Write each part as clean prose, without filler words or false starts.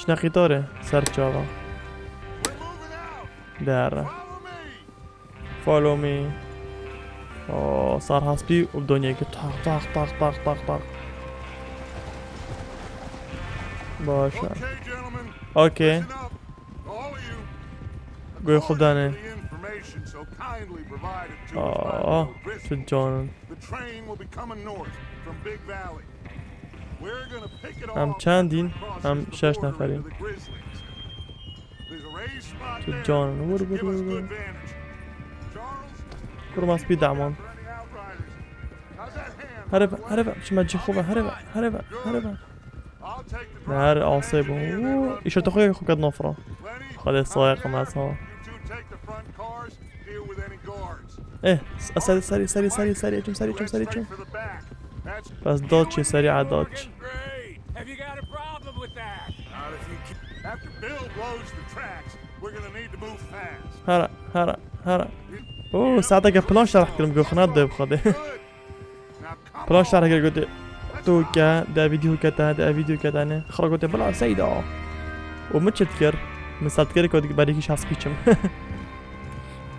شنا قطاره سر چاقا داره follow me صار حسبي وبدنيا قلت طاق طاق طاق طاق طاق طاق باشا اوكي قوي خداني شو جون هم چندین هم 6 نفرین شو جون برو مسبی دعمان هرب شو مجي خوبه هرب نهار عصيبه إيش أخوي أخو قد نفرة خلي سايق معها إيه سريع جم سريع بس دوتشي سريعة دوتش هرا اوه ساعتها بلانش راح كلم قخنات ده بخده بلانش راح قلت تو كا ده فيديو كذا أنا خرج قلت بلا سيدا ومتشتكر من ساتكر كود بريكي شخص بيشم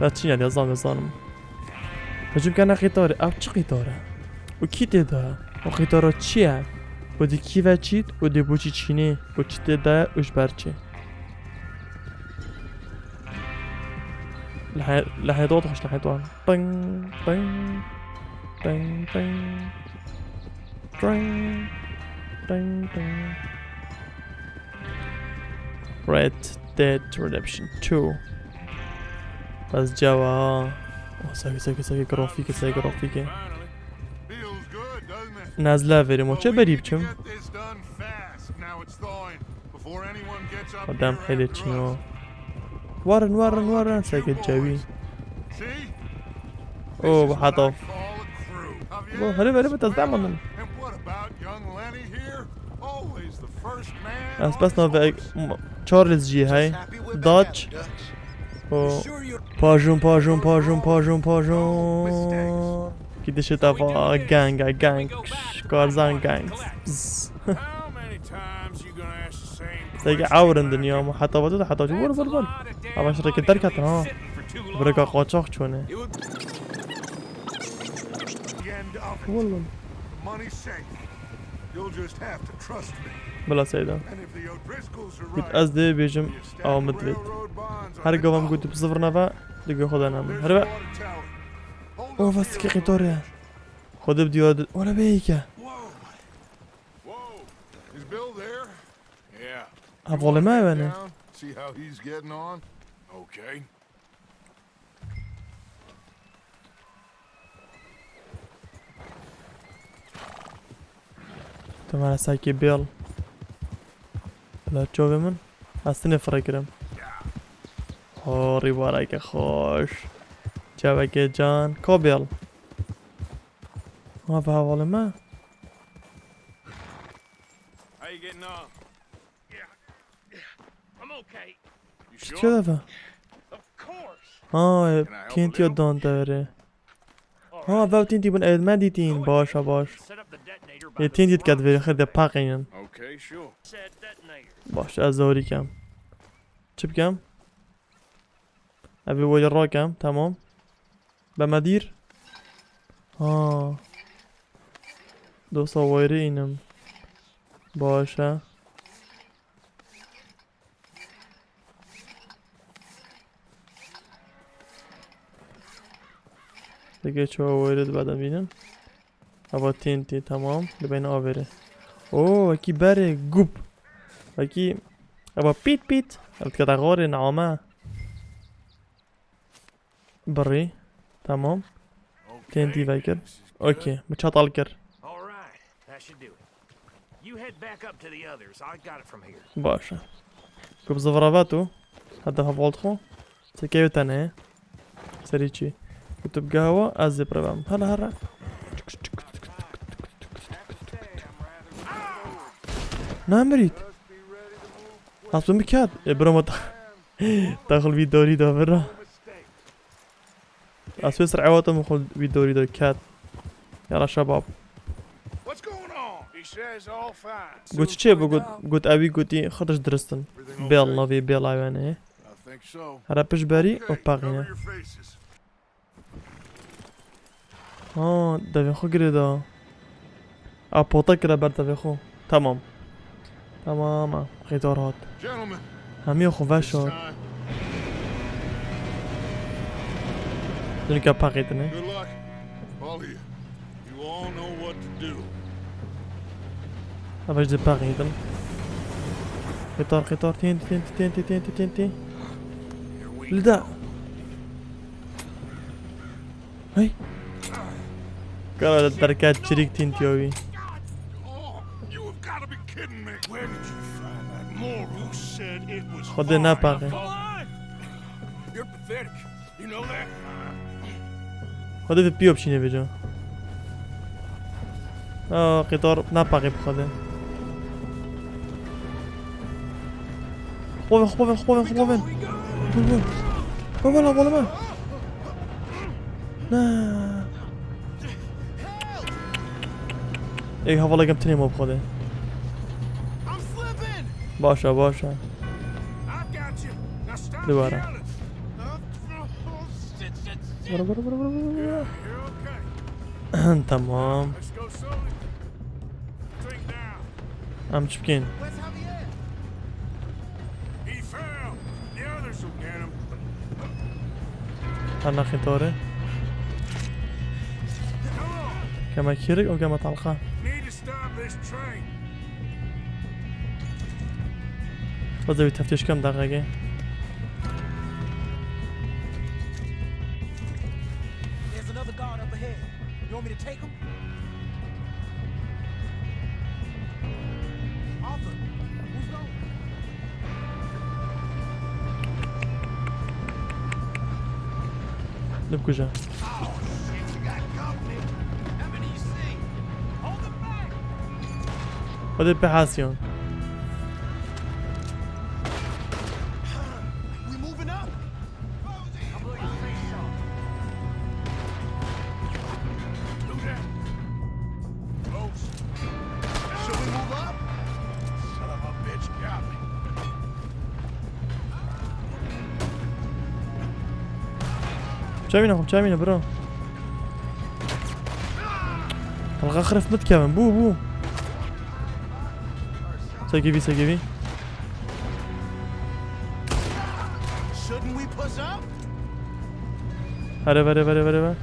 لا تشين يعني أظلم هجوم كان قطار أو چه قطاره وكي تدا وقطاره چيه ودي كيفا چيت ودي بوچي چيني وچي تدا وش برچه لحيط واضح لحيطان طن طن طن طن طن طن طن Red Dead Redemption 2 بس جوا ساكي جرافيكي نازله بريمو چه بريب چم قدام حيلي چنو ورن ساكت جوي اوه بحطف هرب تزدعمن بس نوفا تشارلز جي هاي داتش باجون كيدش تفا غانغ كارزان غانغ سيجي عورن دنيا ما حتى ور اما شركة دركت ها برقا قاچاق چونه والله بلا سيدا قلت از ده بيجم آمد بيت هر قوام قلت بصفر نفع دقو خدا نامن هربا اوه بس كي قطاري خدا بديو ولا بيكا هفولي ما يباني تمام سايكي بيل لا تشوفي من هستني فرقرم هوري ورايك خوش جابك جان كوبيل ما بها ولا ما شو ذا تينتي ودون داري فاو تينتي بن ايد ما ديتين باش تينتي تكاد خير ده باقين باش ازوري كم چه بكم ابي وجه الراكم تمام بمدير دو صويري اینم باشه دیگه چه وارد بعدم بینم هوا تینتی تمام ببین آوره اوه اکی بره گوب اکی هوا پیت البته که غار نعامه بري تمام تینتی وکر اوکی بچه کر باشه كوب زفرافاتو هذا هفولتخو سكيو تاني سريتشي كتب قهوة ازي بربام هلا نامريد حسب مكاد ابرو داخل فيدوري دا برا اسوي سرعة وطن مخل فيدوري دا كات يلا شباب قلت چه بگو قلت اوی قلتی خرج درستن بیل نوی بیل آیوانه هر پیش بری و پاقینه دوی خو گریدا اپوتا کرا بر دوی خو تمام تمام قطار هات همی خو وشاد دونی که پاقیدنه اوش ده پاقیدن قطار تين لدا هاي قرار الدركات شريك تيوي خدنا باقي خده في بيو بشيني بجا قطار ناپاقي بخده خوبن بالا من نه ای حوالا گم تنیم اب خوده باشه دوباره برو تمام ام چی بکن هر خطاره كما كيرك او كما طلقه بذار تفتيش كم دقيقة نبكجا خذ البحاسيون جايبينه برو الغا خرف مت كمان بو ساقيبي هرب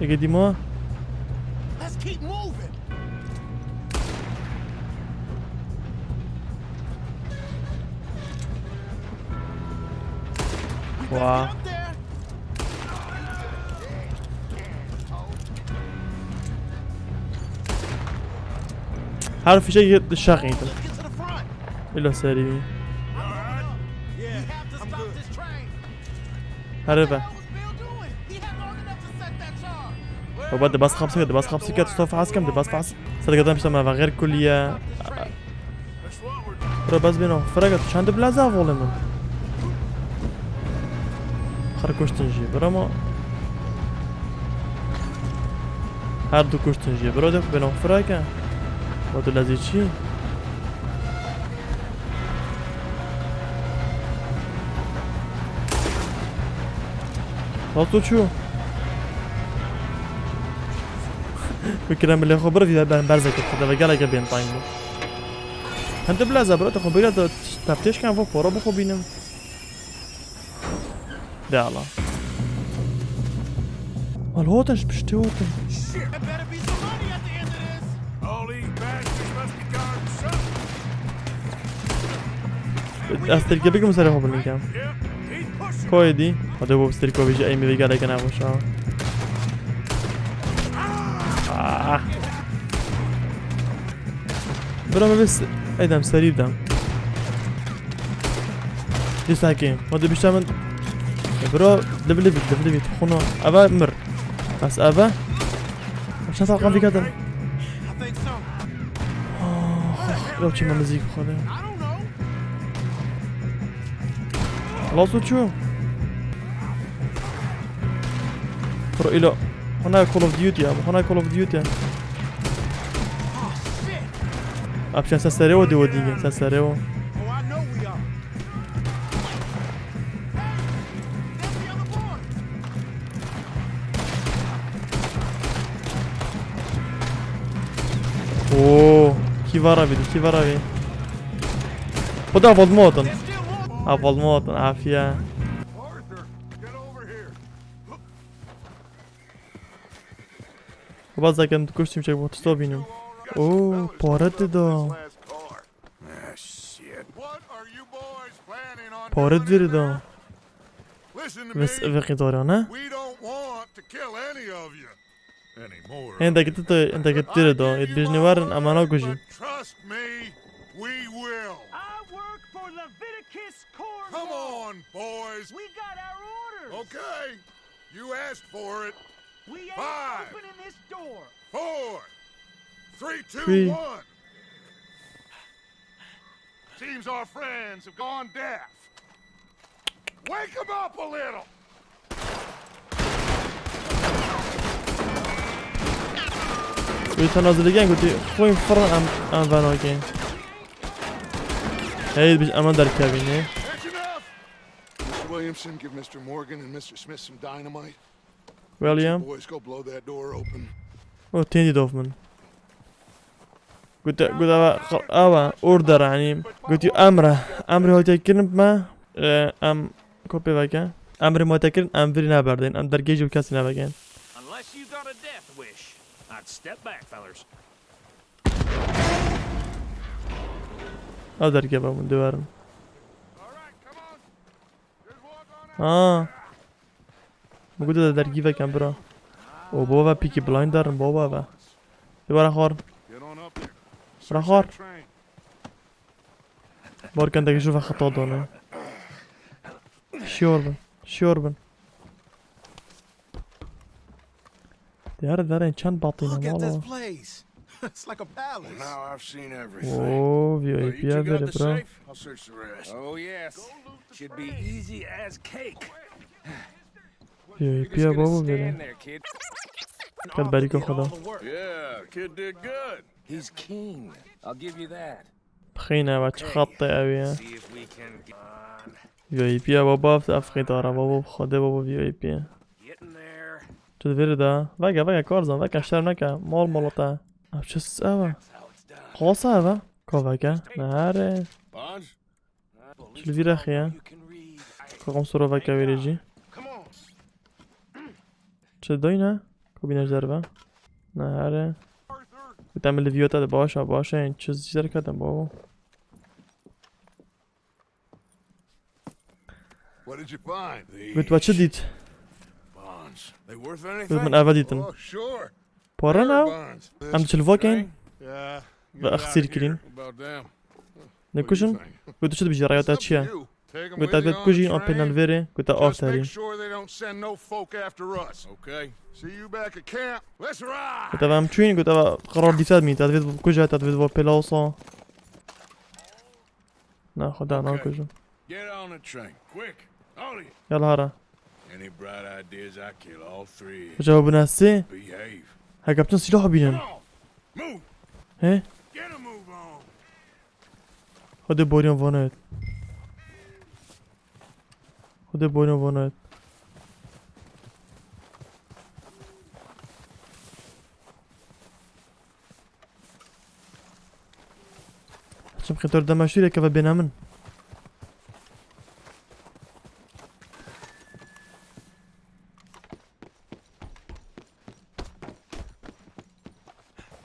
اقدموا واو عارف شيء الشاقي إلا سريع هربا وبعد بس خمسة كده تصطف عسكم بس فاس صدق قدام شتما غير كلية بس بينه فرقت شاند بلازا فولمن كشتنجي برا هر دو كشتنجي برا دف بينهم فراكا ودو لذي چي غلطو چو بكرم اللي خبر في برزك خدا وقالا قبين طاين بو هنت بلازا برا تخو بيلا تفتيش كان فوق فورا بخو بينم ده الله الهوتش بشتوتن استركي بيكم سريعو بالنكام كوي دي هذا هو استركو بيجي اي ميلي قالك انا وشا برا بس ايدم سريع دم دي ساكين هذا بيشتغل برو دبلبي تخونو ابا مر بس ابا مش هتلقى في قدر لو تشي مزيك خذ خلاص شو برو الى هنا كول اوف ديوتي هنا كول اوف ديوتي عشان سنسريو دي وديجي سنسريو اوه كي فرابي خدا افضل موطن عافية باز اگه کشتیم چه با تو بینم اوه پارت دا پارت ویری دا وقتی دارانه انت که دیره دا ات بیجنی وارن امانا کشی We will. I work for Leviticus Cornwall. Come on, boys. We got our orders. Okay. You asked for it. We ain't opening this door. 4, 3, 2, 1. Seems our friends have gone deaf. Wake them up a little. ويتنازل قلت خوين فرن ام فانوكين هاي بيج امان در كابينه Mr. Williamson, give Mr. Morgan and Mr. Smith some dynamite. William Boys, go blow that door open. او تيني دوفمن قلت اوا اوردر يعني قلت امر هو تكرن ما ام كوبي واكا امر ما تكرن ام فري نبردين ام در گيجو کسی نبگن Unless you got a death wish, I'd step back, fellers. او در گبا من دوارم موجودة در گیوه کم برا او بابا پیکی بلاین دارم بابا دوباره خور برا خور بارکن دقیق شوفه خطا دانه شیور بن داره این چند باطینه مالا It's like a palace. Now I've seen everything. اوه وی آی پی بره برا I'll search the rest. Oh, yes. Should be easy as cake. وی آی پی Just بابا gonna stand بره there, kid. کد باریکو خدا Yeah, kid did good. He's keen. I'll give you that. خینه و چه خطه اویه See if we can get on. وی آی پی بابا افقی داره بابا خدا بابا وی آی پی Getting there. چه ویره دا وگه کارزن وگه شتر نکه مال مالتا اب چه سوه خاصه اوه که وگه نهاره Bonds? چه ویره خیه You can read. که قم سرو وگه ویره جی Come on. چه دایی نه که بینش داره نهاره بتعمل لیویوتا ده باشه این چه زیده کردم بابا What did you find? گوت بچه دید Bonds. They worth anything? گوت من اوه دیدن Oh, sure. پاره نو Bonds. ام چلوا کن Yeah. و اخسیر کرین About them. نکوشن گوت چه بیجی رایاتا چیه Take them گوت with you بید on کجی the آن train. پینال ویره گوت آف Just تاری make sure they don't send no folk after us. Okay. See you back at camp. Let's ride. گوت هم چوین گوت قرار دیفتاد می تدوید کجا تدوید و پلاسا نه خدا نه کجا Get on the train. Quick. All of you. یالا هره Any bright ideas, I kill all three. جواب نسته Behave. ها کپتن سلاح بینن Come on. Move. هه Get a move on. خود بوریان وانایت خود بوریان وانایت چم خطر دمشوره که و بینامن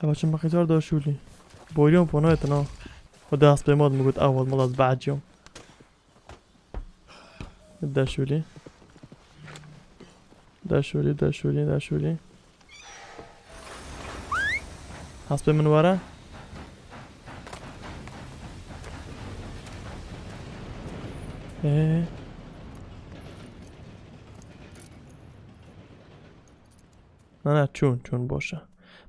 اما چم خطر داشولی بوریان وانایت نه خدا أصبح مود موجود أول مرة بعد يوم داشولي أصبح من ورا إيه نه چون باشه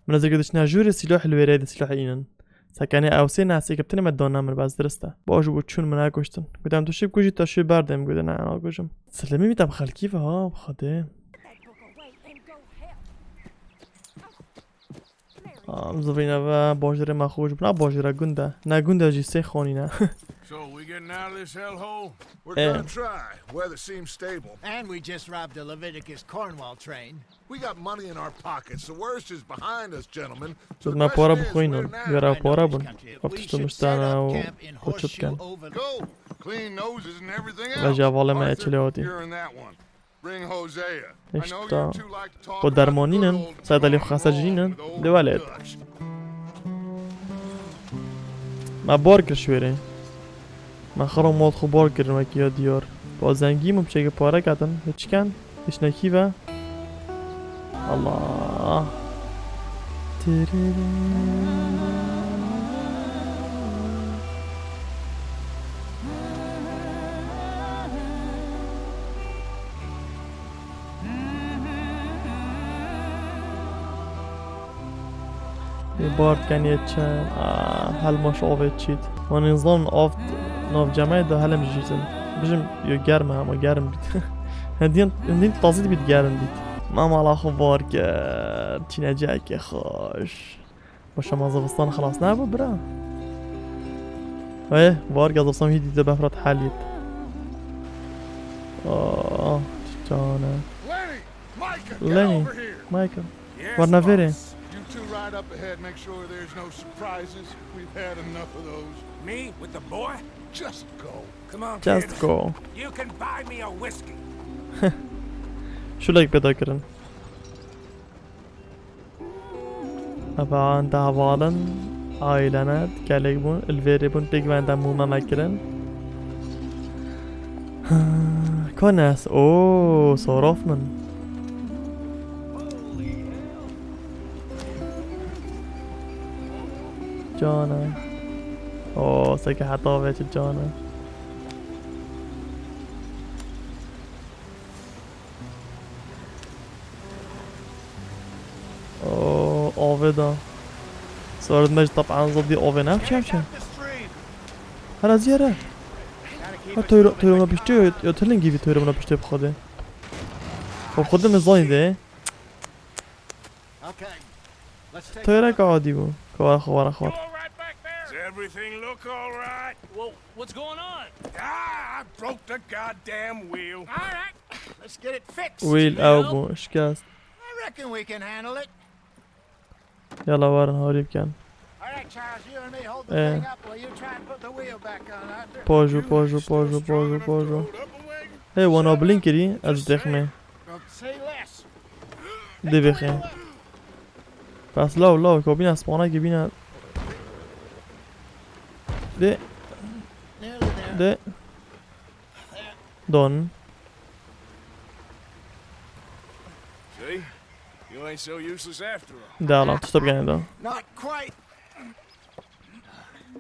من از قدش نجور سلاح الوريد سلاح اینن سکنه اوسی نسی که بتونیم دانم من باز درسته باشه بود چون من نکشتن گفتم تو شب کجی تا شب بردم گفت نه نکشم سلمی میتم خلکی و ها بخاطر زوینه و باجره مخوش نه باجره گنده نه گنده جیسه خانی نه So we getting out of this hellhole? We're Yeah. gonna try. Weather seems stable. And we just robbed a Leviticus Cornwall train. We got money in our pockets. The worst is behind us, gentlemen. So شد the ما question پارا is, بخوینن where now? یارا I know پارا this بون country. We وقتشتو should set مشتانه up و camp in خودشت Horseshoe کن over. Go. Clean noses and everything و else. جوال ما Arthur, اچلیاتی you're in that one. Bring Hosea. I know اشتا you two like to talk با about درمانینن good old صیدلی Cornwall خسجینن with old دوالد Dutch. ما بار کر شویره ما خرام ماد خو بار کردم اکی دیار با زنگی مو بچه که پاره کردن هیچ کن هیچ نکی و الله بارد کن یه چند هل ماش آوه چید و نظام آفت ناف جمعه ده هلم جیزن بجم یو گرمه اما گرم بید هندین تازید بید گرم بید ما مالا خو بار کرد چی نجاک خوش باشه ما زبستان خلاص نبود برا ويه بار قدر صام هيدي دبافرات حاليت جانا Lenny! Micah! Get Lenny. over here! مايكل Yes, ورنا فيري boss. You two ride up ahead, make sure there's no surprises. We've had enough of those. Me with the boy? Just go. Come on, just kids. go You can buy me a whiskey. شو لك بدا كرن طبعا دعوالا عائلانات كاليك بون الفيري بون بيك واندا موما مكرن كوناس اوه صراف من جانا اوه سكي حطاوة جانا اوه اوه دا صارت مجد طبعا ضدي اوه نعم شاف شاف هلا زيارة تۆیرە منە پشتێ یا تەلەنگی تۆیرە منە پشتێ بخۆدێ خۆ خۆدە مەزڵی دێ Okay, let's take تۆیرە کەوادی بوو کەوا خۆوارە خوارد All right back there. Does everything look all right? Well, what's going on? Ah, I broke the goddamn wheel. All right, let's get it fixed. ویل ئەو بوو شکاست I reckon we can handle it. یاڵا وارن هەوری بکەن All right, Charles, you and me hold the Eh. thing up while you try and put the wheel back on, Arthur. پۆژوو پۆژوو پۆژوو پۆژوو پۆژوو هێ وەنا بلین کردی ئەس دێخمێ Don't say less. دێبێخێ پس لاو لاو کۆ بینە سپانەکی بینە دێ Nearly there. دێ دۆن See? You ain't so useless after all. داڵا تشتە بگەنێ دا Not quite.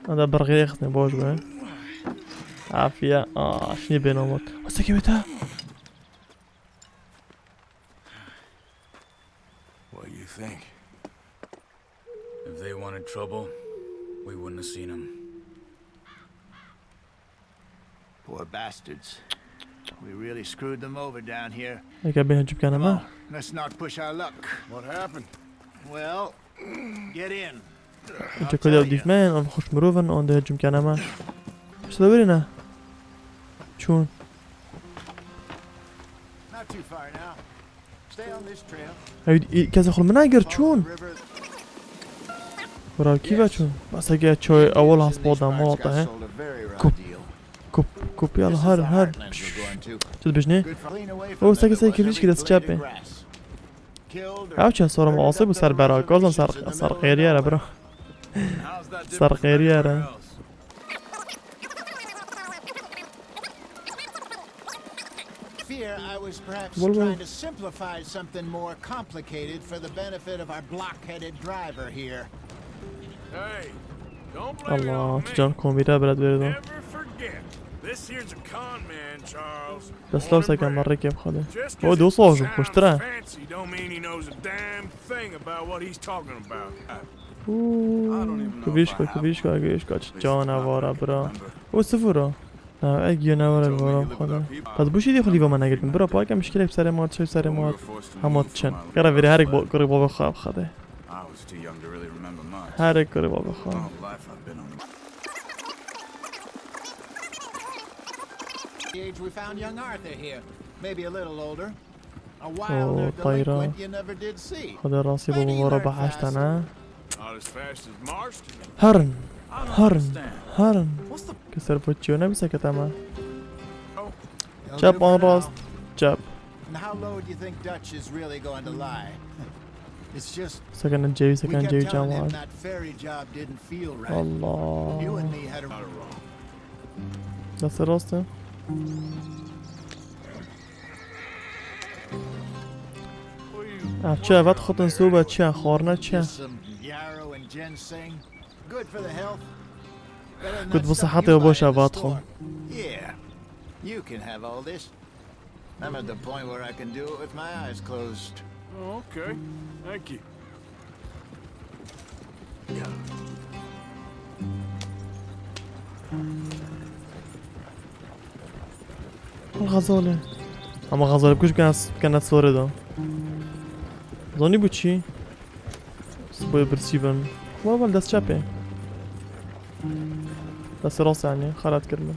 ئەدا بەرغێ خستنێ بۆش بێ عافیە شنی بێنەوەت وەستەکە بێتە What do you think? If they wanted trouble, we wouldn't have seen them. Poor bastards. We really screwed them over down here. ئەگە بێ هەنج بکەنە ما Let's not push our luck. What happened? Well, get in. هەنچە کۆدی ئەو دیفمەن ئەم خوش مرۆڤن ئەوەندە هەنج بکەنە ما شتە بێنە چوون Not too far now. Stay on this trail. کەسە خۆ مناگەر چوون River. بەراکی بە چوون بەسەگە چۆی ئەوەڵ هەسپۆدا ماڵاتە هێ Sold a very raw Cool. deal. کوپیاڵ This is هەر the هەر heartland we're going to. چت بژنێ Good for clean away Oh, from c'est que them. ça, qu'il risque de se Blade of chaper. grass. Killed or ئەو چە سۆرە ماڵاسی بوو سەر بەرا کۆزم سەر قێریارە برا How's that different سەر from قێریارە everywhere else? fear I was perhaps Well, well. trying to simplify something more complicated for the benefit of our block-headed driver here. Hey, don't blame it ئەڵڵا on me. جان کۆمپیوتەر برات بێدەوە Never forget. This here's a con man, Charles. دەستلاو Born and سەکەم bred. بەڕێکێ بخۆدێ Just بۆ 'cause دو it سۆژم sounds خوشترە fancy don't mean he knows a damn thing about what he's talking about. کوبیشکۆ کوبیشکۆ ئەگەیشکۆ جانەوارە برا ئەو سفورە نه اگه نواره الوارا خدا پس بوشی دی خلی با من نگردیم برا پاکم مشکلی بسر مات شوی سر مات همات چن قرار ویری هر یک کاری بابا خواب خده هر یک کاری بابا خواب We found young Arthur here, maybe a little older. A wilder delinquent you never did see. خدا راستی بابا وارا بحشت نه هرن هرن کسر پوچیو نمیسه که تمام چپ آن راست چپ And how low do you think Dutch is really going to lie? It's just سکن جیوی we kept telling him جوان that ferry job didn't feel right. الله You and me had a دست راسته چه وقت خودن صوبه چه خورنه چه some yarrow and ginseng. Good for the health. Better than گود that بو stuff صحت you یا buy باشه in the وقت خون store. Yeah, you can have all this. I'm at the point where I can do it with my eyes closed. Oh, okay. Thank you. الغزاله اما غزاله بکش کنت سواره دا زانی بو چی؟ سبای برسیبن اول دست چپه دست راست یعنی خرد کرده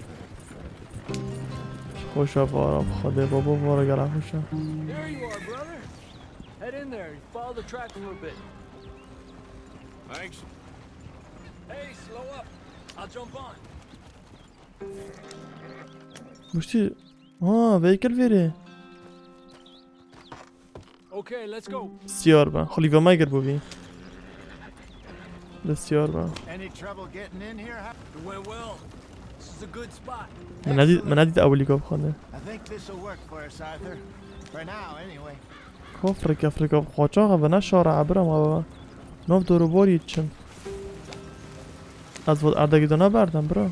خوشا وارا بخوده بابا وارا گره خوشا There you are, brother. Head in there. Follow the track a little bit. Thanks. Hey, slow up. I'll jump on. مشتی ویکل ویره Okay, let's go. سیار با خلیفه مگر بوی بسیار با Any trouble getting in here? It went well. This is a good spot. من ندید اولی گاب خانه I think this will work for us, Arthur. For now, anyway. افریقا خواچاقه و نه شارع عبرم بابا ناف دورو باری چن از ود اردگی دو نبردم برا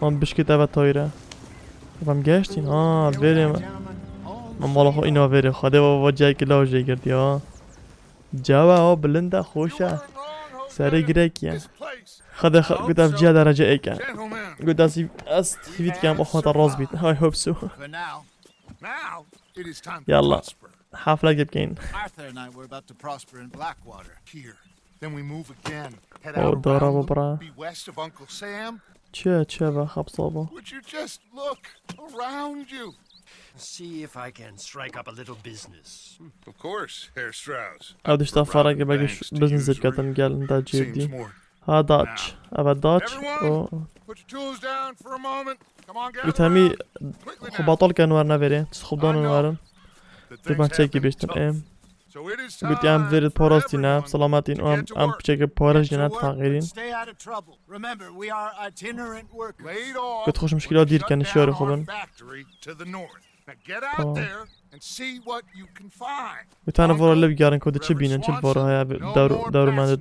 من بشکت او تایره هم گشتین بریم من مالا خو اینا بره خواده بابا جایی که لاجه گردی جوا بلنده خوشه سره گرکیه خدا گفتم جا درجه ایکن گفتم از هیوید کم اخوات راز بید I hope so For now, it is time to يلا prosper. حفلة جبكين Arthur and I were about to prosper in Blackwater. Here. Then we move again. Head Oh, out Dora around Bobra. them, be west of Uncle Sam. چه بخب صابا Would you just look around you? See if I can strike up a little business. Of course, Herr Strauss. او دشتا فرق بگش بزنس کتن گل دا Seems جیدی more. ها داچ او داچ او Put your tools down for a moment. Come on, get قلت همي quickly خب now. باطل كان ورنا فيري خب دانو ورن The دي ما things تشيكي happen بيشتن tough. ام So it is قلت يا ام time فيري for باراستي ناب everyone سلاماتين to ام get to ام work. بشيكي بارج Get to جنات work, تغيرين but stay out of trouble. Remember, we are itinerant workers. Laid off. قلت خوش مشكلة دير Shut كان down الشارع our خبن factory to the north. Now get out Oh. there and see what you can find. قلت انا فورا اللي بيقارن كود تشي بينن چل فورا هيا دارو من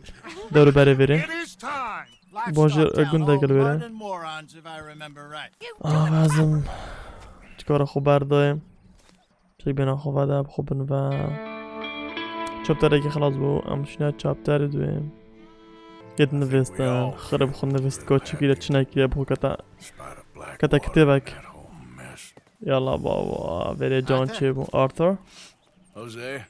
دارو بري فيري It is time. Boże, Livestock town, gunda home gel vere. modern morons, if I remember right. لازم چکار خوب بردایم چه بینا خوب ادب خوبن و چاپتره که خلاص بو امشنا چاپتر دویم یه نوستن خرب خون نوست کوچی که چنای که بو کتا کتابک یالا بابا بره جان چه بو آرثر Jose?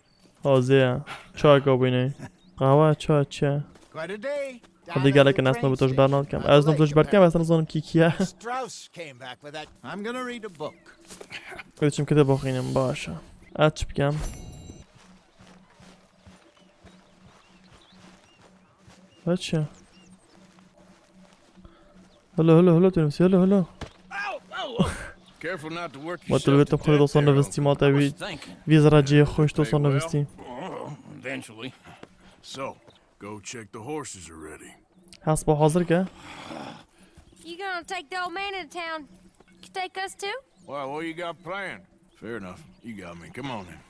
حاضر چای گابینه قهوه چای چه Quite a day. down خودی at گله the که نسنا train بتوش station برنامه by کم the از نم lake, توش برکم apparently. از نزانم کی کیه Strauss came back with that. I'm gonna read a book. کدیشم کده بخینم باشه اچ بگم بچه هلو تنمسی هلو Careful not to work ما yourself طلبتم to خود death دوستان there, نوستی ما تاوی I was thinking. ویز راجی خوش دوستان Very well. نوستی Eventually. So, go check the horses are ready. هست با حاضر که You gonna take the old man into town? You take us too? Well, what you got planned? Fair enough. You got me. Come on then.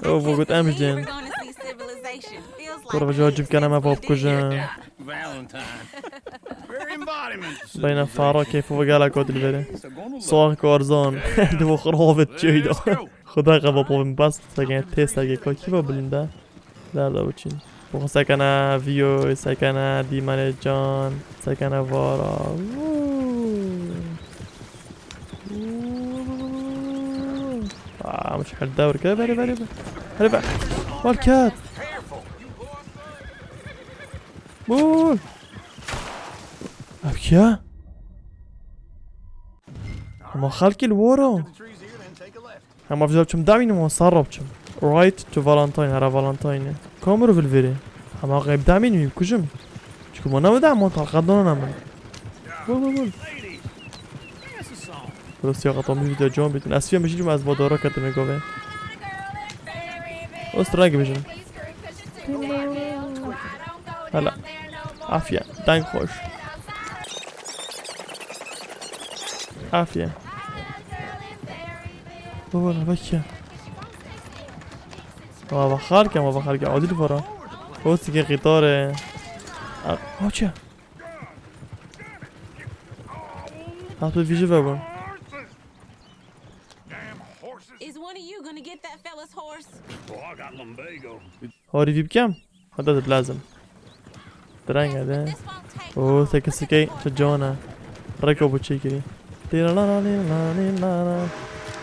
او بگوت امجدین We're gonna see civilization. Feels برو بجا جب کنم اباب کجا Valentine. Very embodiment. بین فارا کیف و گلا کودل بره سواه کارزان دو خرابت جیدا خدا قبا بابم بس سگن تست اگه کاکی با بلنده در دا بچین بخو سکنه ویو سکنه دیمن جان سکنه وارا مش حالدور كده بري بري بري بري والكات بول أبكيا اما خالكي الورا اما في جابتشم دعميني ما صربتشم رايت تو فالنتاين هرا فالنتاين كاميرو في الفيري اما غيب دعميني ميبكوشم شكو ما ناو دعم وانت القدنا نعمل بول درست یا قطعه می‌بینید جام بیتون اسفی هم بشید از بادارا کته میگوه استرانگ بشین هلا عافیه دنگ خوش عافیه بابا بکیه ما بخار که عادی فرا واسه که قطاره چه حتی ویژه ببون Is one of you gonna get that fella's horse? Oh, I got lumbago. هاري في بكم؟ هذا لازم درانج هذا اوه سكي شجونا ركبوا شي كذي لا لا لا لا لا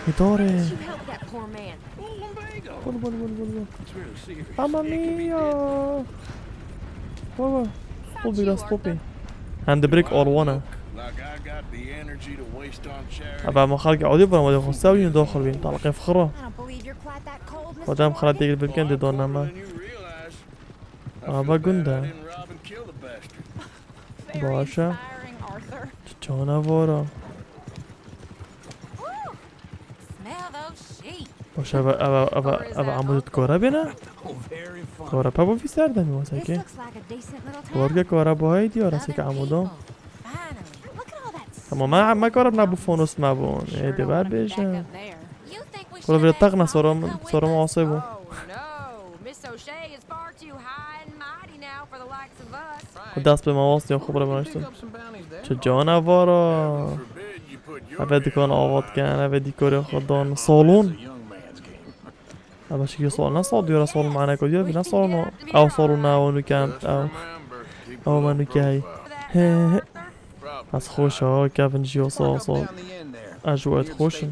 هيتوري You help that poor man. بول ماما ميا بابا ستوبي ستوبي هاند بريك اور وانا Like I got the energy to waste on charity. ابا ما خلق عودي برا ما خساوي ندخل بين طلقين فخره I don't believe you're quite that cold, Mr. ودام خلات Morgan. ديك بالكن دي دورنا ما Than you realize. I ابا feel bad I قندا didn't rob and kill the bastard. Very باشا inspiring, Arthur. جانا فورا Smell those sheep. باشا ابا عمود كورا بينا كورا بابو في سردن This واساكي looks like a decent little town. ورقة كورا بوهايدي وراسك عمودو Finally. Look at all that اما ما كورا بنابو فونوس مابون ايه دي بار بيجا You think we كورا should في have التقنا someone come صورة with us? معصبو Oh no, Miss O'Shea is far too high and mighty now for the likes of us. وداس بمواصل يا خبرة بناشتن شجانا فورا Forbid you put your ابدي كون آوات كان ابدي كوري خدان صالون ابا شكي صالون نصال ديورا صالون معنا كوديو بنا صالون او صالون ناونو كانت او remember. او منو كاي از خوش ها كافن جيو صال اجوات خوشن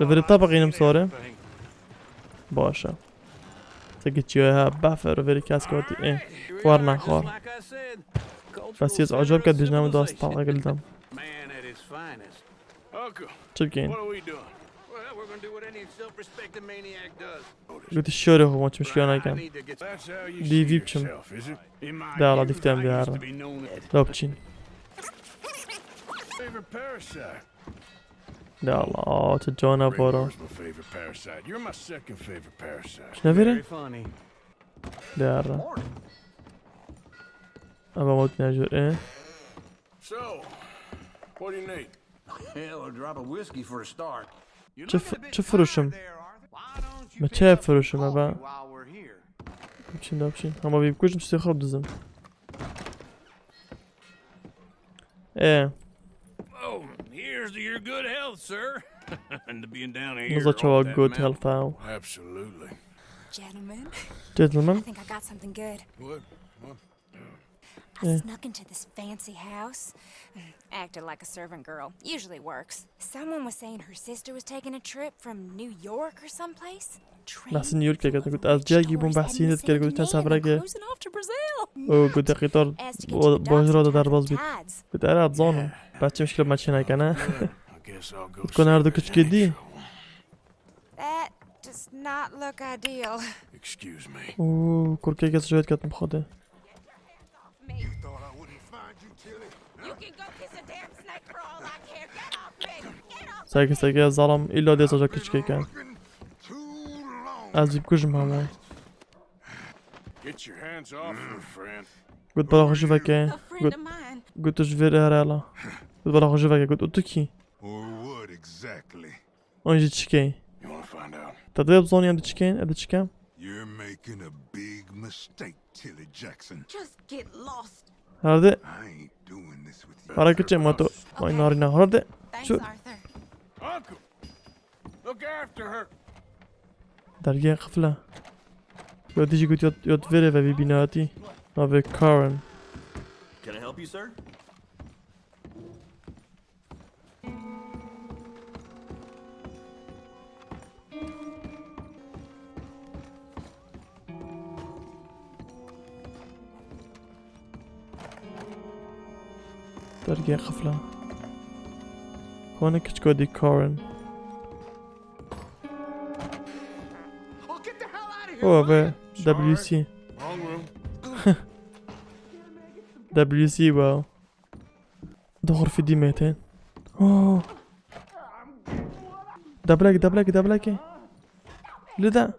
الفيديو طبقين مسوري باشا تجي جيوها بافر الفيديو كاسكوتي ايه ورنا خوار Like I said, بس يز عجب كد بجنام داست طلقة قلدم man at his finest. Uncle, شبكين what are we doing? Well, we're gonna do what any self-respecting maniac does. قلت الشوري هو مش مشكلة I كان need to get That's how you دي see فيبشم yourself, is it? In my ده على youth, دفتام I دي used عارة to be known as لوبتشين favorite parasite. ده الله تجونا فورا Rainbow is my favorite parasite. You're my second favorite parasite. شنو فيري؟ very funny. ده عارة أبا موت ناجر ايه So, what do you need? Hell, a drop of whiskey for a start. شوف فروشم ما شايف فروشم أبا بشين ده بشين هما بيبكوش مش تخرب دزم ايه Oh, here's to your good health, sir. And to being down here. نزل off شوا that good mountain. health او Absolutely. Gentlemen, I gentlemen think I got something good. What? I Yeah. snuck into this fancy house. Acted like a servant girl. Usually works. Someone was saying her sister was taking a trip from New York or someplace. بحس نيويورك كده كنت از جاي يجيبون بحسين كده قلت انا سافرة كده Cruising off to Brazil. وقلت قطار As to get to the docks باجرة in دار time for باز the بيت tides. قلت انا اتظانو بعد مشكلة ما تشينا كنا I guess I'll go تكون see هاردو if كش there's any كدي trouble. That does not look ideal. Excuse me. اوه كوركي كاس جويت كانت مخاطة Thought I wouldn't find you, Tilly. You can go kiss a damn snake for all I care. Get off me! Get off! ساكي ظلم إلا دي سجا كش كان Looking too long. از بكوش مهما Get your hands off her, friend. قلت بلا خشوفة كان A friend of mine. قلت جفير هرالا قلت بلا خشوفة قلت أتوكي Or what exactly? أنجي تشكي You want to find out? تدريب زوني عند تشكين عند تشكام You're making a big mistake, Tilly Jackson. Just get lost. هذا I ain't doing this with you. هذا كتير ما تو ما ينارينا هذا Thanks, شو Arthur. Uncle! Look after her! درجة قفلة يوديجي قلت يود فيري في بيناتي نافي كارن Can I help you, sir? درگه قفله کنه کچکو دی کارن اوه به WC WC واو ده غرفة دي ميتين اوه دبلك لذا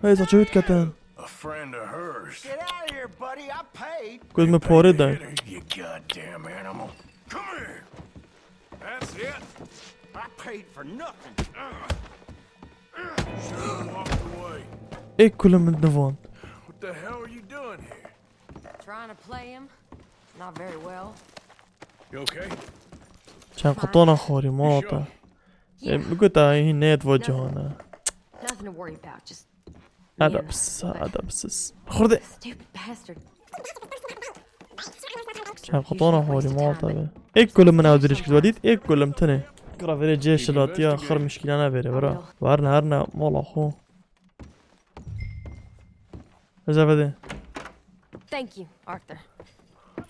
هاي زجوت كتان A friend of hers. Get out of here, buddy. I paid. كل ما بورده You goddamn animal. Come here. That's it. I paid for nothing. Should have walked away. ايه كل من نفون What the hell are you doing here? Trying to play him? Not very well. You okay? كان قطونا خوري موطا قلت هي نيت وجهنا Nothing to worry about, just أدبس خردي stupid bastard. كان قطونا خوري موطا ايه كل من اودريش كده وديت ايه كل متني قرا فيري جيش لاتيا خر مشكلة انا فيري برا وارنا مولا اخو اجا بدي Thank you, Arthur.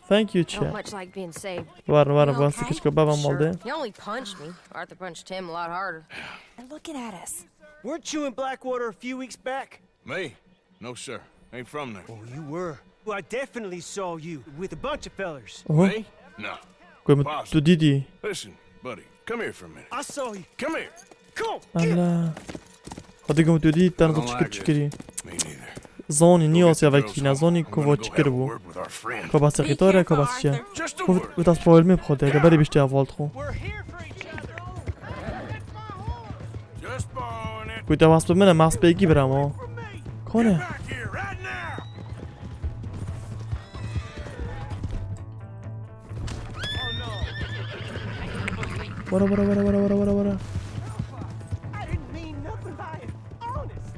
ثانك يو Don't تشا much like being saved. وارنا بس كشكو بابا مالدي He only punched me. Arthur punched him a lot harder. They're looking at us. Weren't you in Blackwater a few weeks back? Me? No, sir. Ain't from there. Oh, you were. Well, I definitely saw you with a bunch of fellers. Me? No. قوم تديدي Listen, buddy. Come here for a minute. I saw you. Come here. Come on. الله خدي قوم تديدي تانا تشكري Me neither. زوني نيوس يا فاكينا زوني كوفو تشكربو Word with our friend. كوباس قطارة كوباس شيا Just a كوفو word. وتاس برويل مي بخوتي قبالي بيشتي افولتخو We're here for each other. Just borrowing it. كويتا واسب منه ماس بيجي برامو كونه Back here right now. ورا I didn't mean nothing by it. Honest.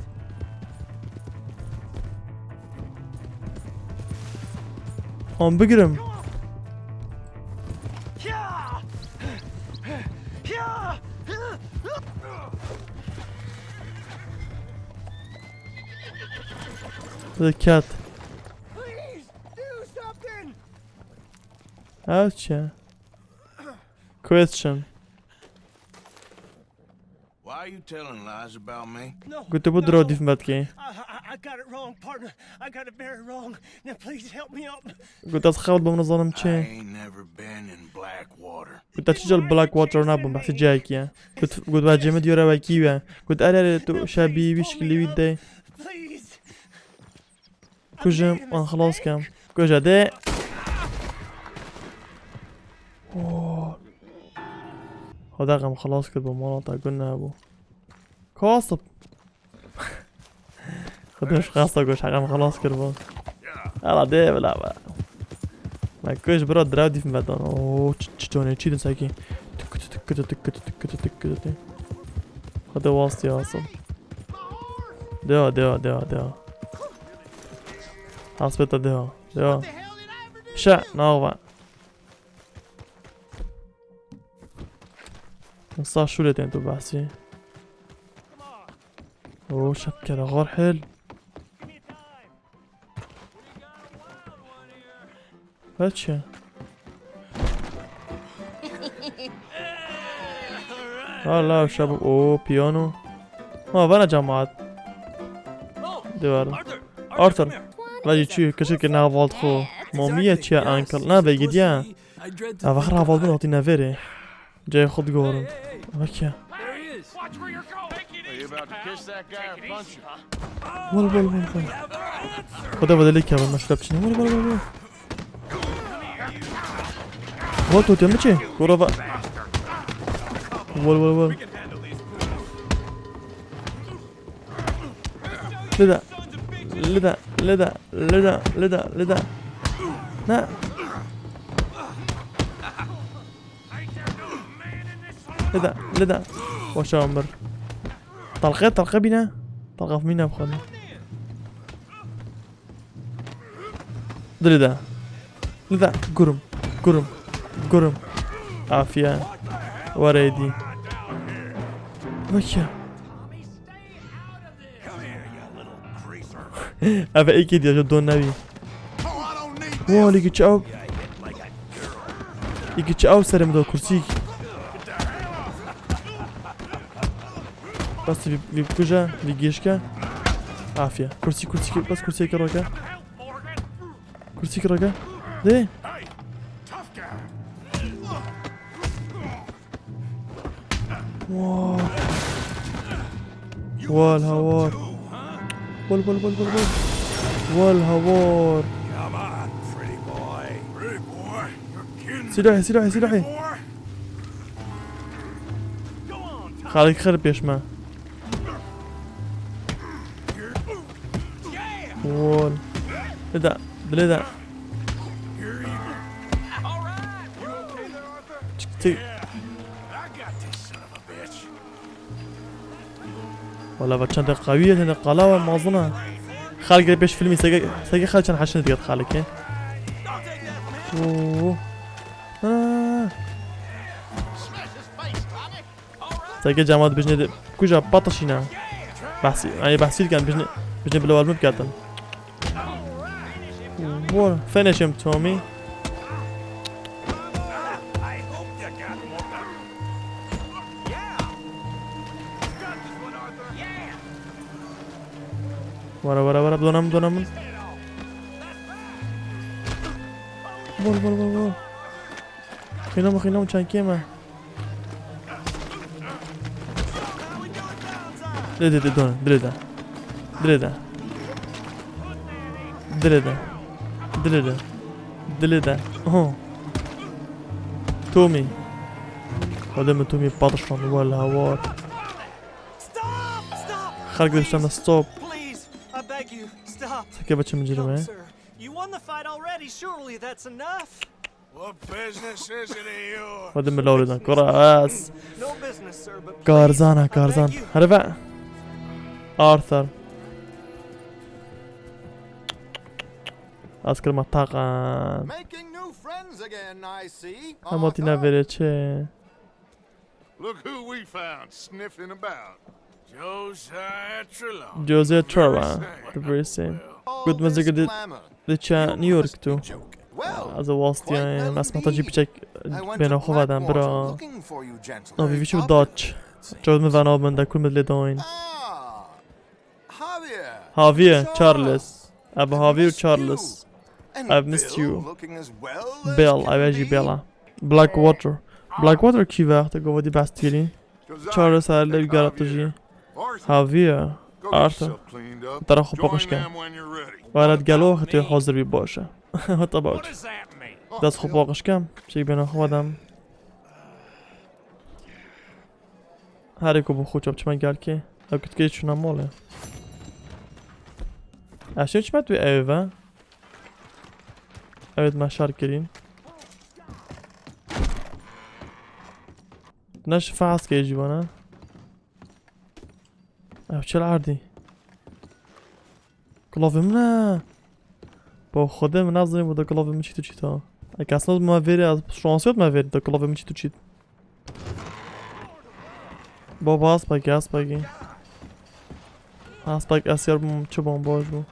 هم بقرم Yeah. Yeah. هذا كات Please do something. اوتشا question Why are you telling lies about me? No. قلت بدرو دي في مدكي I got it wrong, partner. I got it very wrong. Now please help me up. قلت اتخاول بمنظم I تشي ain't never been in Blackwater. قلت تجي البلاك واتر نابم بحث جايكيا قلت واجي مديورة واكيوة قلت ارى تو شابي بيشكلي ويدي Please. كوجم وان خلاص كام كوجا دي هذا غم خلاص كده بمناطق قلنا ابو كاصب خدوش خاصة قوش حقام خلاص كده هلا دي بلا بلا ما كوش برا دراودي في مدان اوه تشتوني تشيدن ساكي تك هذا واسطي اصلا دوا حسبت دوا شع ناغبا نصار شو لتين تو بحسي اوه شكل غور حل هاتشا لا شباب اوه بيانو ما بنا جماعات دوار ارثر لاجي تشي كشك انها فولت خو مومية تشي انكل نا بيجي ديا افخرها فولت نعطي نافيري جاي خد قورن وكيا ول خدا بدلك يا ما شربتني ول واتو تمشي كورا ول لذا لا لذا وشامر طلقة بينا طلقة في مينا بخلي لذا قرم عافية وريدي وكيا أبا اكيد يا جدو النبي والي تشاوب یکی چه او سرم دو کرسی بس وی بکجا وی گیشکا عافیه کرسی بس کرسی که روکه کرسی که روکه ده واو والهوار والهوار Come on, pretty boy. Pretty boy, you're kidding. سلاحي خليك خرب بيش ما وول لدا لدا والله بچند قوية هنا قلاوة معظمها خالق بيش فيلمي ساقي خالق كان حشنة ديت خالق هين اوه ساقي جامعات بجنة كوجا باطشينا بحسي يعني بحسي كان بجنة بالأول مو بكاتن وول finish him Tommy ورا بدونم بول خينام چند كيما دلدا اوه تومي هذا من تومي بطشون ولا هوار خلق دشتنا ستوب كيف بتشم جرمه What business is it of yours? هذا من الأولاد كراس كارزان هربا آرثر أذكر ما تاقان Making new friends again, I see. أما تينا بريتشي Look who we found sniffing about. Jose Trevor the very same good مزيكا دي نيويورك تو از واسطی مسمتا جی پیچک بین خو بدم برا نوی ویشو داچ جود می‌ونا من دکول مدل داین هاویه چارلز اب هاوی و چارلز I've missed you Bill I وجی بیلا Blackwater کی وقت گوودی باستیری چارلز هرلی گرات تجی هاویه آرثر ترى خو باقش کن وارد گلو خطی حاضر بی باشه هات about دست خوب باقش کم چی بین خودم هر یکو بخو چاب چمن گل که اکت که چونم ماله اشیا چمت توی ایوه اوید مشار کرین نش فحص که جیبانه او چه العردی کلافم نه با خودم نظریم بود کلافه من چی تو چی تا اگه اصلا ما ویری از شانسیت ما ویری کلافه من چی تو چی بابا هست باگی اسیار چه باش بو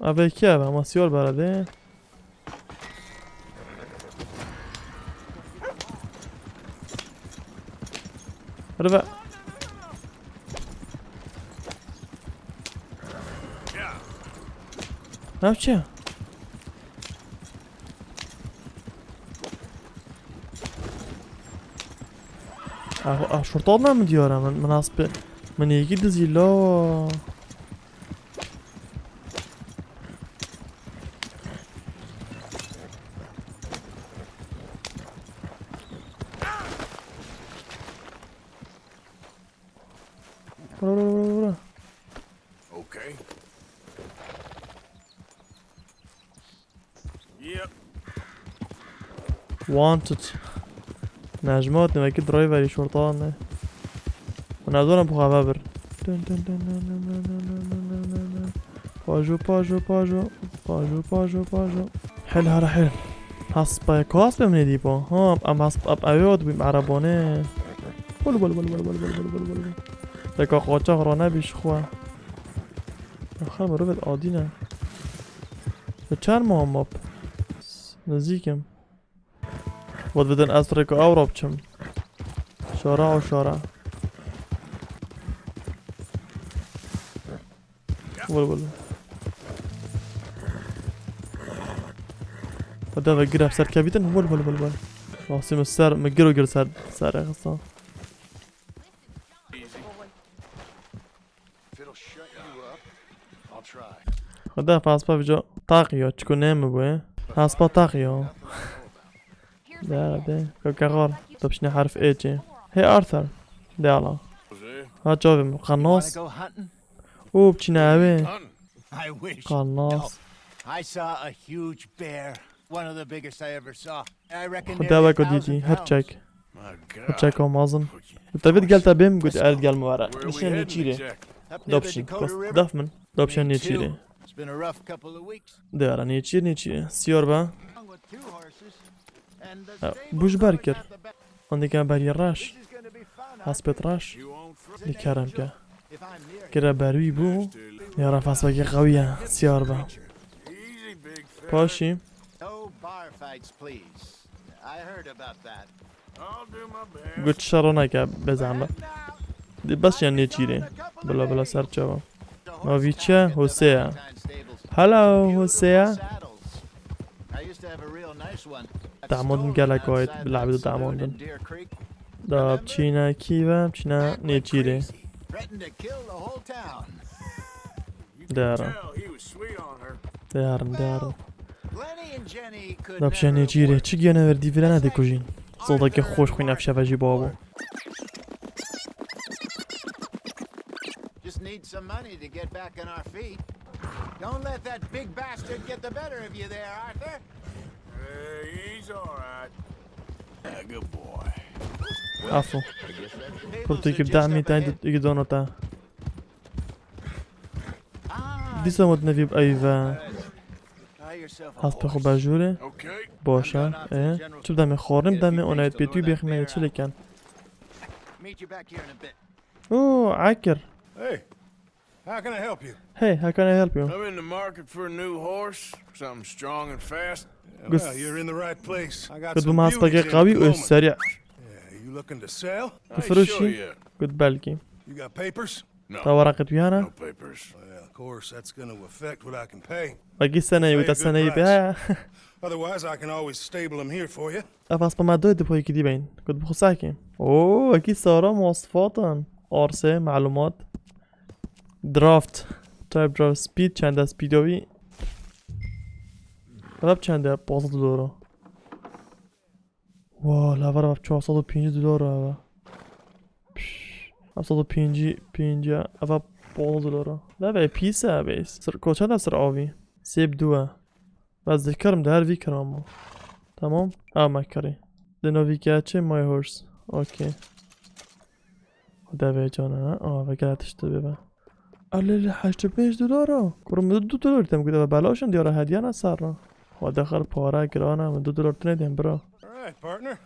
اوه کیه اوه اسیار برده روه نه چیه؟ شرطات نمیدیارم من اسب من یکی دزیلا برو Okay. wanted نجمات نمکی درایوری شرطانه و ندارم بخواه ببر باجو حل هره حل هسپا کاس بمنی دیبا ها ام هسپ اویاد بیم عربانه بل دکا قاچاق را نبیش خواه آخر مروفت عادی نه به چند ماه ماب نزیکم ود بدن ئەستڕێک و ئەوڕۆ بچم شۆڕا و شۆڕا وەڵ دابا گراب سەر کەبیتن وەڵ ڕاستی من سەر من گر و گر سەرێ خستە خدا پاسپا بجا طاقيو تكون نايم بوي پاسپا طاقيو ده كاغار طب حرف ايجي هي ارثر يلا ها جواب قناص او بچناوي I wish. قناص I saw a huge bear. One of the biggest I ever saw. I reckon خدا nearly باكو 1,000 ديتي pounds. هرتشاك My God. هرتشاك ومازن تبيت قالت بيم قلت قالت قال موارا Where are we نشان heading نيتشيري exactly? Up near the دوبشن Dakota بس River. دافمن دوبشن Me نيتشيري too. It's been a rough couple of weeks. دارا نيتشيري سيور با Along with 2 horses, and the stables بوش always بركر have the best. عندي كان باري الراش This is gonna be fun. هاسبت راش You won't اللي كارم كا If I'm near كرا باروي بو يا رافاس باقي قوية سيور با easy, big fella. باشي no bar fights, please. I heard about that. I'll do my best. قلت شروناك بزعمة And now, دي بس يعني نيتشيري بلا سر جوا the horse نوفيتشا town at the هوسيا Valentine stables. هلو Beautiful هوسيا saddles. I used to have a real nice one. That's دعمون stolen قالك وايد outside بالعبد that saloon دعمون in Deer Creek. دا بچينا كيفا بچينا Back went نيتشيري crazy. Threatened to kill the whole town. دارا Tell he was sweet on her. دارن Lenny and Jenny could دا بچينا never نيتشيري afford چي گيانا وردي فيلانا دي كوجين صوتك خوش خوين افشا فاجي بابو Just need some money to get back on our feet. Don't let that big bastard get the better of you there, Arthur. He's all right. Good boy. عفو Tables قلت are يجيب just دعمي up تاني ahead. يدونتا Ah, دي سمت نفيب ايفا buy yourself a هاست بخو horse. باجوري Okay. باشا ايه شو بدامي خورم دامي اونايت بيتو بيخمي چلي كان Meet you back here in a bit. اوه عاكر Hey, how can I help you? Hey, how can I help you? I'm in the market for a new horse, something strong and fast. Well, you're in the right place. I got قلت some بما beauties باقي in قوي Tacoma. والسريع Yeah, you looking to sell? I تفرشي show you. قلت بالكي You got papers? No, تا ورقة ويانا no papers. Well, of course, that's going to affect what I can pay. باقي سنة يوتا Say a good سنة يبيها Otherwise, I can always stable them here for you. افاس بما دويد بخوي كدي باين قلت بخو ساكن اوه اكيد صاروا مواصفات ارسه معلومات درافت تايب درافت سبيد چنده سپیدوی رب چنده $15 واه لاور رب $450 اوه 750 اوه $15 لا بای پیسه بیس سر کوچه ده سر آوی سیب دوه و ذکرم ده هر وی کرامو تمام مکری دنوی که چه مای هورس اوکی ده جانه و گلتش ده ببن اله $85 کرم $2 تم گوده و بلاشن دیاره هدیه نسر را و داخل پاره گرانه من $2 تنیدیم برا All right, partner.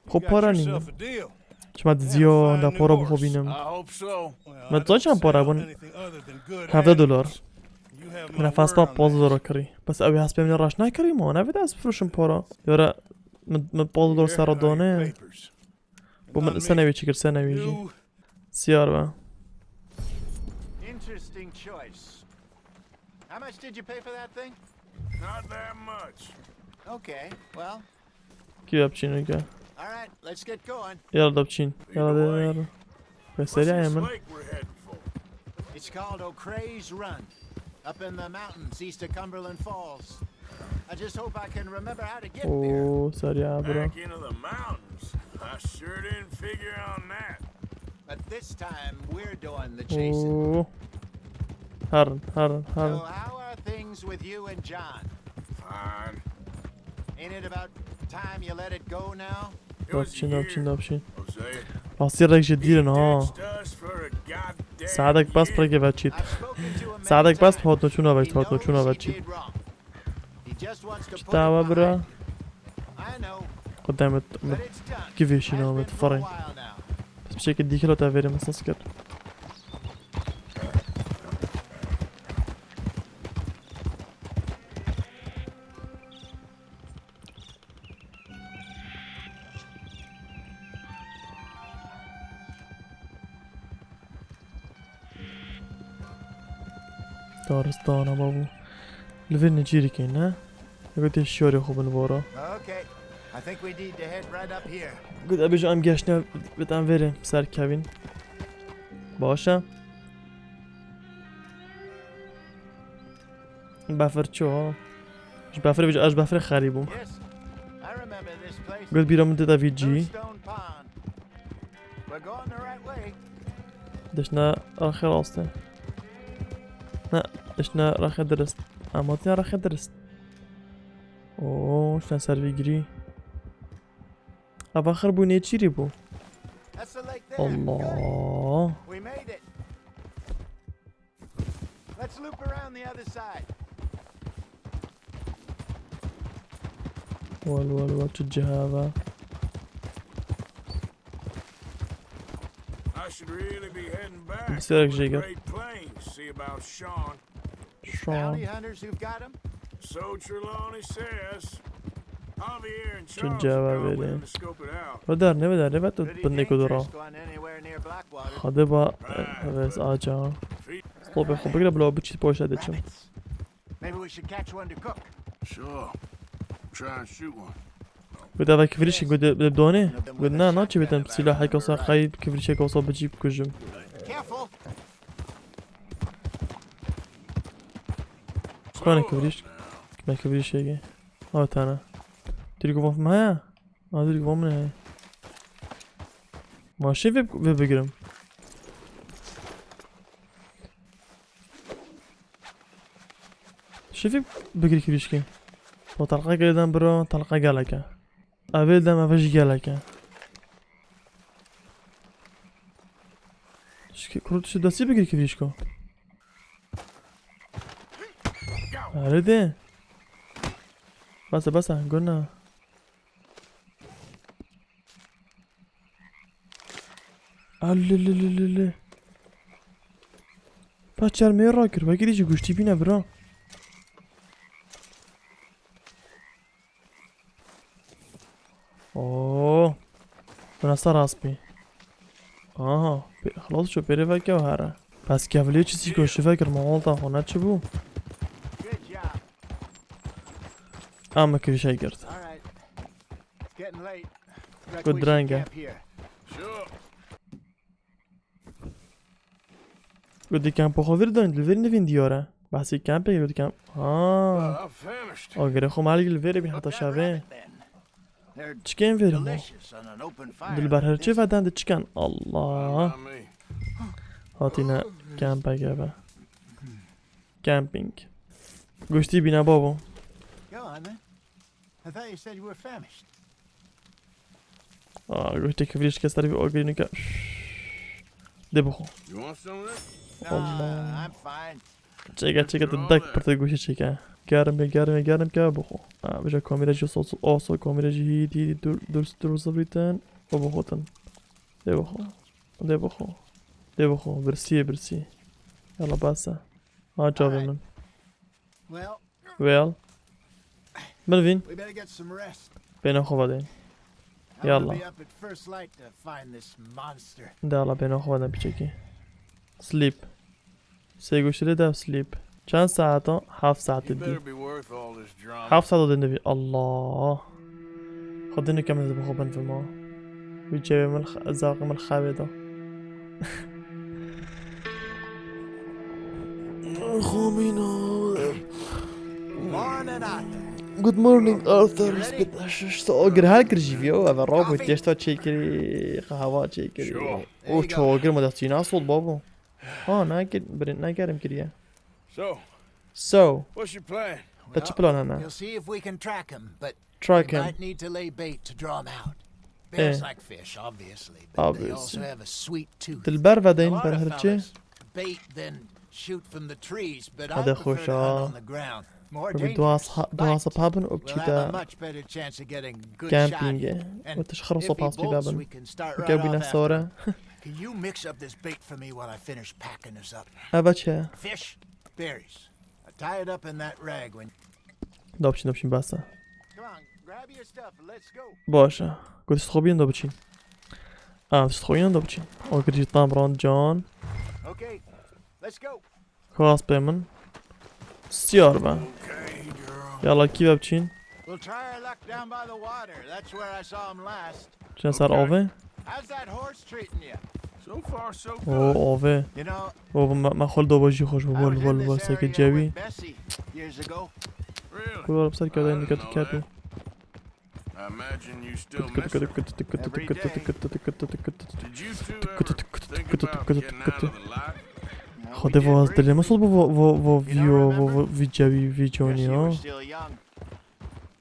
خب You got پاره yourself نیم a deal. چما دزیا ده پاره بخو بینم I hope so. Well, ما I don't تونش هم پاره sell بون anything other than good $17 animals. You have my من فاس با word on that. $15 کری بس اوی هست بیم راش نکری ما نوید از فروشم پاره یاره من $15 Here سر are your دانه papers. با من On me. سنوی چی کر سنوی جی You سیار با Interesting choice. How much did you pay for that thing? Not that much. Okay, well, کی بچینه که all right, let's get going. یالا دبچین یالا ده به What's سری this من lake we're heading for? It's called O'Creagh's Run, up in the mountains east of Cumberland Falls. I just hope I can remember how to get there. اوه سریع برا Back into the mountains. I sure didn't figure on that. But this time we're doing the chasing. اوه هرن So how are things with you and John? Fine. Ain't it about time you let it go now? It was دبچین Hosea. راستی رک جدیرن ها Ditched us for a goddamn سعدك بس year. برگه بچید I've spoken to him many سعدك بس times. هاتو چون آوید He هاتو چون knows آوید he چید did wrong. He just wants to put دعوة it برا behind. I know, قدامت but it's done. كيفيش هنا Has been for a متفرج while now. بس بشكل ديك لو تافيري مساس كر دارستانه بابو لفين نجيري كين ها قلت الشوري خوب البورا Okay, I think we need to head right up here. قلت ابي جو ام گشنه بتام وره سر كابين باشه بفر چو ها بفر بيجي اش بفر خريبم Yes, I remember this place. قلت بيرم انت في جي Stone Pond. We're going the right way. دشنا راخي راسته لا دشنا راخي درست اماتنا راخي درست اوه شنا سر بيجري اباخر بو نيتشيري بو That's the lake there. الله We made it. Let's loop around the other side. وال تجهابا I should really be heading back. بسيرك over the جيجا Great Plains, see about Sean. Bounty شلون hunters who've got him. So Trelawney says. Javier and شو Charles الجواب are هذا؟ willing to scope it out. بدر نبت Pretty بدنيكو درا dangerous going anywhere near Blackwater. خدبا بس آجا طوبي خب بقرب لو بتشي بوش هذا كم Rabbits. Maybe we should catch one to cook. Sure. Try and shoot one. قلت هذا كفريش قلت بدوني قلنا ناتشي بتم سلاحي كوسا خايب كفريشي كوسا بجيب كجم Careful. شكون كفريش ما كفريش هيك اه تانا تريد قوم معايا اه تريد قوم من هاي ماشي في بقرم شوفي بقري كفريشكي وطلقة قلدان برو طلقة قالكا أبيل دم أفش قالكا شكي كروت شو داسي بقري كفريشكو أرده بس قلنا اللي بچر میراکر و گیری گوشتی بینه برا اوه بنصر اسبی آها خلاص شو بره و که هره پس کفلی چیزی گوشتی فکر مالتا خونه چه بو Good job. اما کریشای گرد All right. It's getting late. Reckon Good we should dranga. camp here. Sure. گودی کمپ خویر دارید لویر نوین دیاره بحثی کمپه گودی کمپ I'm famished. آگره خو مالی لویر بین حتی That شبه rabbit then. They're چکن ویرم delicious on an open fire. دل بر هرچی This- ودند چکن الله Not me. هاتینا کمپ گبه کمپینگ گوشتی بینه بابا Go on then. I thought you said you were famished. گوشتی که فریش کس طرفی آگری نکه ده بخو You want some of this? No, Allah. I'm fine. چکه تدک پرت گوشتی چکه گرم که بخو بجا کامیرا جو آسا کامیرا جی هیدی درست بریتن و بخوتن ده بخو برسی یالا باسه جابه من Well, ویل ملوین we better get some rest. بینه خوبه دین I'm gonna Yalla. be up at first light to find this monster. ده حالا بینه خوبه دین پیچکی سلیپ سه گوشتی ده سلیپ چند ساعت ها 7 ساعت You دی better be worth all this drama. 7 ساعت دین دوی الله خود اینو کم نزد بخوبن في ما بیچه من الزاقی من خوابه ده خومینا Morning, Arthur. Good morning Arthur شو اگر هر کرجی ویو و رابو تشتا چیکری قهوه چیکری او چوگر مدتی ناسول بابا نگرم کریه So, So what's your plan? تا چه پلان هنه We'll see if we can track him, but Track we him. might need to lay bait to draw him out. Bears like fish, obviously, but they also have a sweet tooth. دلبر و A دین lot بر of هرچه fellas bait then shoot from the trees, but I هذا prefer to خوشا. hunt on the ground. More ببین dangerous, دو اصاب هبن و we'll have a بچیده much better chance of getting good shot. کمپینگه And و تشخر if صاب he هاست bolts, we بابن can start و right که off بینه after. ساره Can you mix up this bait for me while I finish packing this up? اوه چه Fish, berries. I tie it up in that rag when. دابچین بسه Come on, grab your stuff and let's go. باشه گوشت خوبی اندو بچین گوشت خوبی اندو بچین آگر جیتام راند جان Okay, let's go. خواست به من سیار با یالا کی بچین We'll try our luck down by the water. That's where I saw him last. چه سر آوه How's that horse treating you? So far, so good. او آوه You know, او ما خال دو باجی خوش I بول was in بول بول this ساکت area جوی with Bessie years ago. Really? بول بسر کردن نگات کردی I imagine you still کت miss کت her. کت کت کت کت کت کت کت کت Did you two ever think about getting out of the lot? No, we خاطر did واز دلی briefly. مسل با ویو وی جوی وی Guess جونی you were ها still young.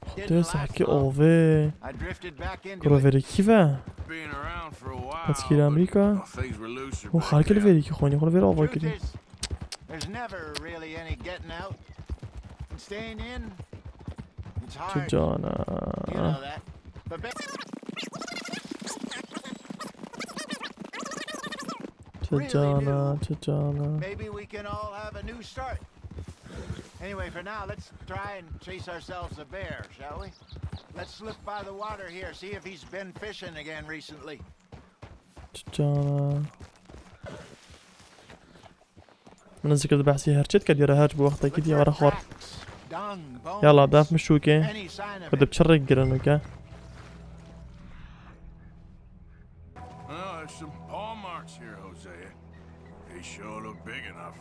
خاطر ساکی آوه I drifted back into کرا it. وری کی و Being around for a while, پس کیر but امریکا things were looser او back خالک then. وری کی خونی خلا وری آوا Truth کردی is, there's never really any getting out. And staying in, it's چه hard. You جانا know that. But چه جانا چه جانا maybe we can all have a new start. Anyway, for now, let's try and chase ourselves a bear, shall we? Let's slip by the water here, see if he's been fishing again recently. چه جانا من ذكر بحثي هرشت كدي رهاج بوقتها كدي ورا خور Tracks, dung, bones, يلا بدأت مشوكة any sign of كنت it. بتشرق جرنوكا Oh, there's some paw marks here, Hosea. They sure look big enough.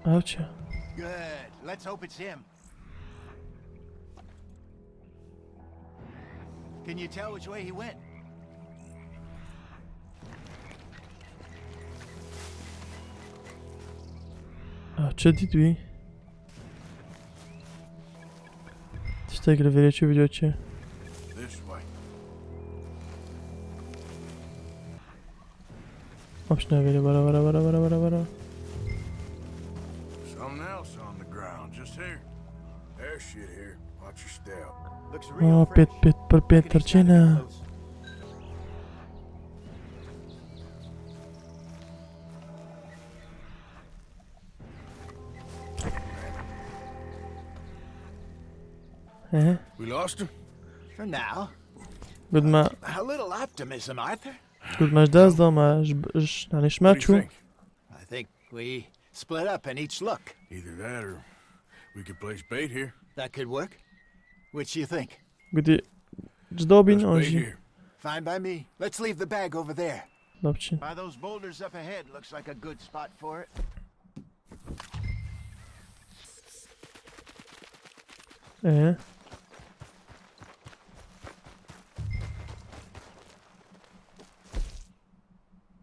اوتشا Good. Let's hope it's him. Can you tell which way he went? اوتشا ديدوي تشتاق لفيديو شو فيديو تشي This way. مابشنا فيديو برا برا برا برا برا برا Something else on the ground, just here. There's shit here. Watch your step. Looks اه real بيت fresh. بيت بر Look بيت at his ترجينا clothes. ايه We lost him? For now. قد ما A little optimism, Arthur. قد ما جداز دا ما يعني What do you شماتشو think? I think we split up and each look. Either that or we could place bait here. That could work. Which you think? قدي جدابين Let's bait اونجي here. Fine by me. Let's leave the bag over there. لابشين By those boulders up ahead, looks like a good spot for it. ايه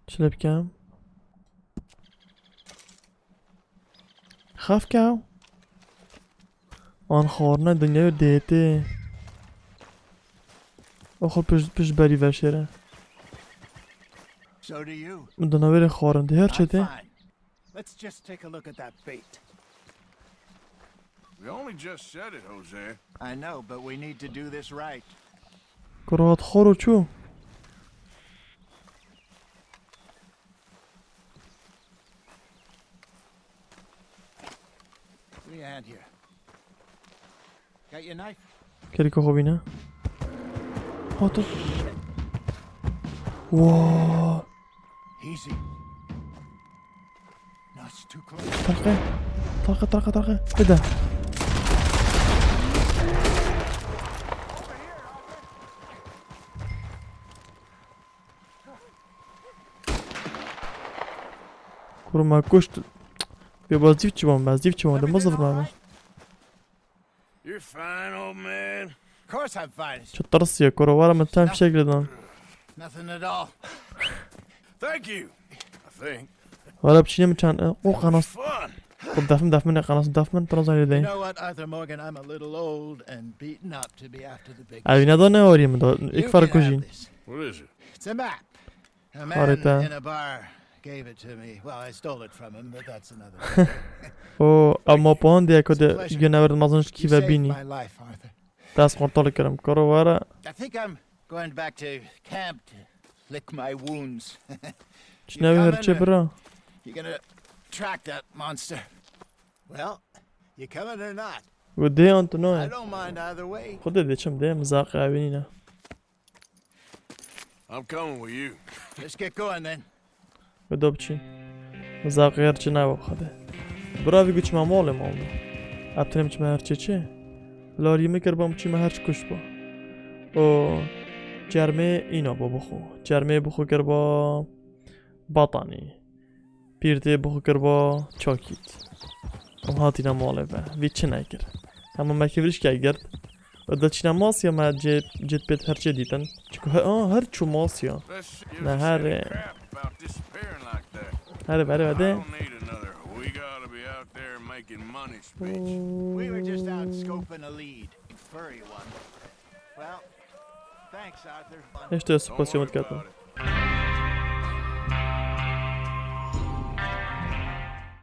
شلب كام خاف كاو آن خورنا دنیا دیته آخر پیش بری وشره So do you. من دنیا خورن ده هر I'm چته fine. Let's just take a look at that bait. We only just said it, Hosea. I know, but we need to do this right. کرات خورو چو Give me a hand here. Got your knife? کلیکو خوبی نه ها تو واو Easy. No, it's too close. طلقه طلقه طلقه طلقه بده کرو ما کشت بیا باز دیو چی باز دیو چی ده مزفر ماما You're fine, old man. Of course I'm fine. It's چه ترسیه کرو وارا من تام شکل دان nothing at all. Thank you. I think. وارا بچینه چند او قناص Fun. خب دفن من قناص دفن ترازانی You ده know what, Arthur Morgan? I'm a little old and beaten up to be after the big. اوی ندانه آری من داد You ایک can فرق have کجین this. What is it? It's a map. A man Harita. in a bar gave it to me. Well, I stole it from him, but that's another thing. او اما پاند یک ده گناورد مازنش کی You و saved بینی my life, Arthur. دست قرطال کردم کرو وارا I think I'm going back to camp to lick my wounds. چی نوی هرچه برا You gonna track that monster? Well, you coming or not? و ده آنت I نوه don't mind either way. خود ده چم ده مزاق اوینی نه I'm coming with you. Let's get going then. و دو بچین مزاق هرچه نوه بخده برا ویگو چی مامال مامو ابتنم چه هرچه چه لاری میکر بام چی هرچ کش با او جرمه اینا با بخو جرمه بخو کر با باطانی پیرته بخو کر با چاکیت ام هاتی نماله با وی چه نکر اما مکیورش که گرد و دل چی نماسیا ما جد بیت هرچه دیدن چکو هر چو ماسیا نه هر بره بده We were just out scoping a lead. Furry one. Well, thanks, Arthur. ايش ده سباسيون كاتب